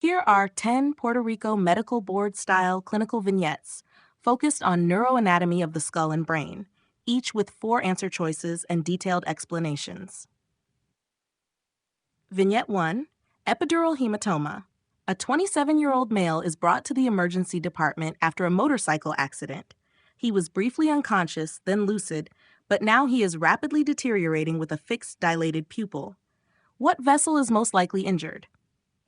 Here are 10 Puerto Rico Medical Board-style clinical vignettes focused on neuroanatomy of the skull and brain, each with 4 answer choices and detailed explanations. Vignette 1, Epidural Hematoma. A 27-year-old male is brought to the emergency department after a motorcycle accident. He was briefly unconscious, then lucid, but now he is rapidly deteriorating with a fixed dilated pupil. What vessel is most likely injured?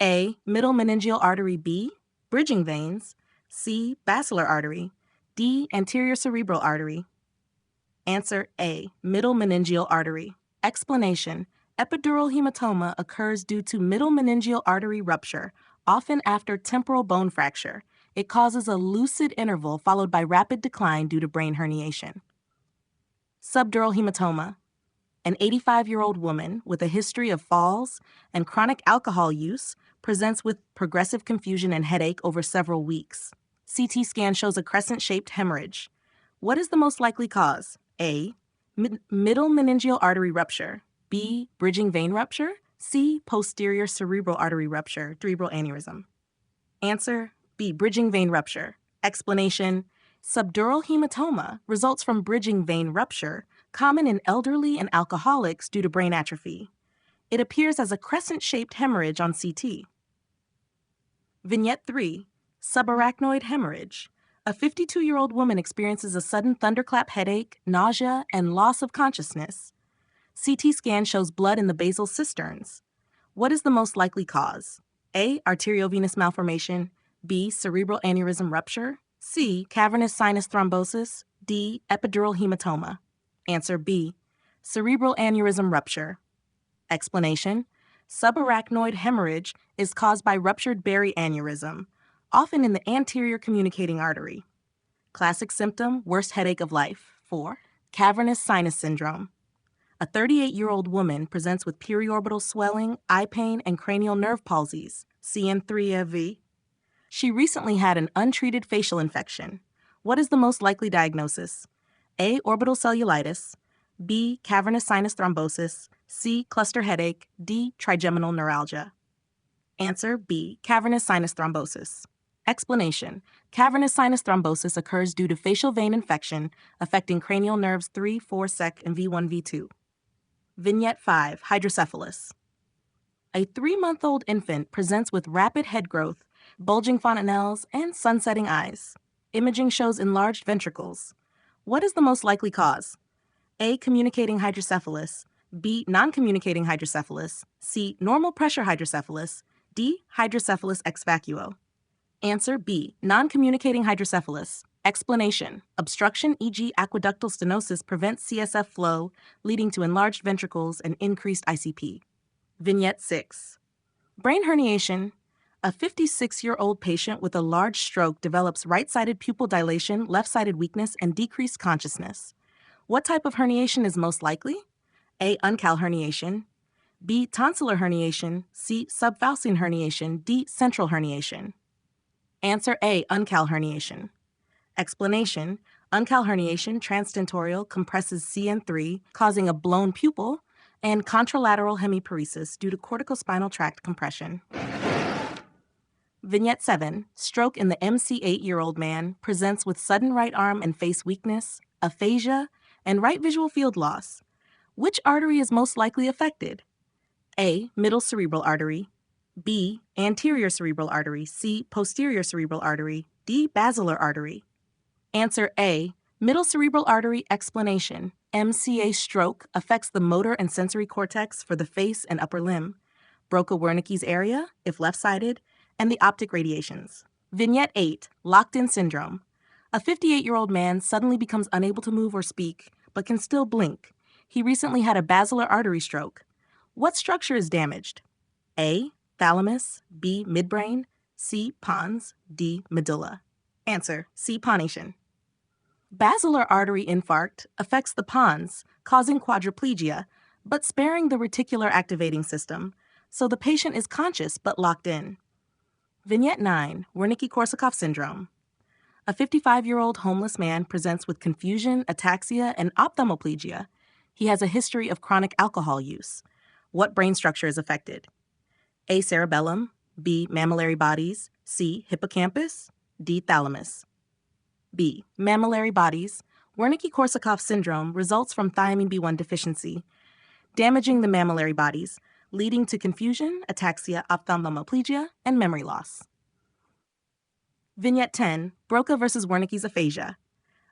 A. Middle meningeal artery. B. Bridging veins. C. Basilar artery. D. Anterior cerebral artery. Answer A. Middle meningeal artery. Explanation: epidural hematoma occurs due to middle meningeal artery rupture, often after temporal bone fracture. It causes a lucid interval followed by rapid decline due to brain herniation. Subdural hematoma. An 85-year-old woman with a history of falls and chronic alcohol use presents with progressive confusion and headache over several weeks. CT scan shows a crescent-shaped hemorrhage. What is the most likely cause? A. Middle meningeal artery rupture. B. Bridging vein rupture. C. Posterior cerebral artery rupture, cerebral aneurysm. Answer B. Bridging vein rupture. Explanation: subdural hematoma results from bridging vein rupture, common in elderly and alcoholics due to brain atrophy. It appears as a crescent-shaped hemorrhage on CT. Vignette 3, Subarachnoid hemorrhage. A 52-year-old woman experiences a sudden thunderclap headache, nausea, and loss of consciousness. CT scan shows blood in the basal cisterns. What is the most likely cause? A. Arteriovenous malformation. B. Cerebral aneurysm rupture. C. Cavernous sinus thrombosis. D. Epidural hematoma. Answer B. Cerebral aneurysm rupture. Explanation: subarachnoid hemorrhage is caused by ruptured berry aneurysm, often in the anterior communicating artery. Classic symptom: worst headache of life. 4. Cavernous sinus syndrome. A 38-year-old woman presents with periorbital swelling, eye pain, and cranial nerve palsies, CN3AV. She recently had an untreated facial infection. What is the most likely diagnosis? A. Orbital cellulitis. B. Cavernous sinus thrombosis. C. Cluster headache. D. Trigeminal neuralgia. Answer B. Cavernous sinus thrombosis. Explanation: cavernous sinus thrombosis occurs due to facial vein infection affecting cranial nerves 3, 4 sec, and V1, V2. Vignette 5, Hydrocephalus. A 3-month-old infant presents with rapid head growth, bulging fontanelles, and sunsetting eyes. Imaging shows enlarged ventricles. What is the most likely cause? A. Communicating hydrocephalus. B. Non-communicating hydrocephalus. C. Normal pressure hydrocephalus. D. Hydrocephalus ex vacuo. Answer B. Non-communicating hydrocephalus. Explanation: obstruction, e.g. aqueductal stenosis, prevents CSF flow, leading to enlarged ventricles and increased ICP. Vignette 6. Brain herniation. A 56-year-old patient with a large stroke develops right-sided pupil dilation, left-sided weakness, and decreased consciousness. What type of herniation is most likely? A. Uncal herniation. B. Tonsillar herniation. C. Subfalcine herniation. D. Central herniation. Answer A. Uncal herniation. Explanation: uncal herniation transtentorial compresses CN3, causing a blown pupil, and contralateral hemiparesis due to corticospinal tract compression. Vignette 7. Stroke in the MC 8-year-old man presents with sudden right arm and face weakness, aphasia, and right visual field loss. Which artery is most likely affected? A. Middle cerebral artery. B. Anterior cerebral artery. C. Posterior cerebral artery. D. Basilar artery. Answer A. Middle cerebral artery. Explanation: MCA stroke affects the motor and sensory cortex for the face and upper limb, Broca-Wernicke's area, if left-sided, and the optic radiations. Vignette 8. Locked-in syndrome. A 58-year-old man suddenly becomes unable to move or speak, but can still blink. He recently had a basilar artery stroke. What structure is damaged? A. Thalamus. B. Midbrain. C. Pons. D. Medulla. Answer C. Ponation. Basilar artery infarct affects the pons, causing quadriplegia, but sparing the reticular activating system, so the patient is conscious but locked in. Vignette 9. Wernicke-Korsakoff syndrome. A 55-year-old homeless man presents with confusion, ataxia, and ophthalmoplegia. He has a history of chronic alcohol use. What brain structure is affected? A. Cerebellum. B. Mammillary bodies. C. Hippocampus. D. Thalamus. B. Mammillary bodies. Wernicke-Korsakoff syndrome results from thiamine B1 deficiency, damaging the mammillary bodies, leading to confusion, ataxia, ophthalmoplegia, and memory loss. Vignette 10, Broca versus Wernicke's aphasia.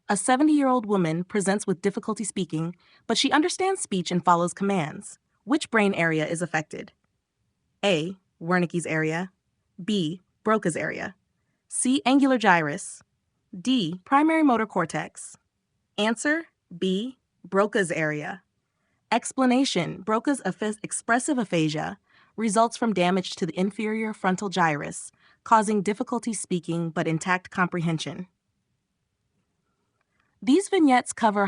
A 70-year-old woman presents with difficulty speaking, but she understands speech and follows commands. Which brain area is affected? A. Wernicke's area. B. Broca's area. C. Angular gyrus. D. Primary motor cortex. Answer B. Broca's area. Explanation: Broca's expressive aphasia results from damage to the inferior frontal gyrus, causing difficulty speaking but intact comprehension. These vignettes cover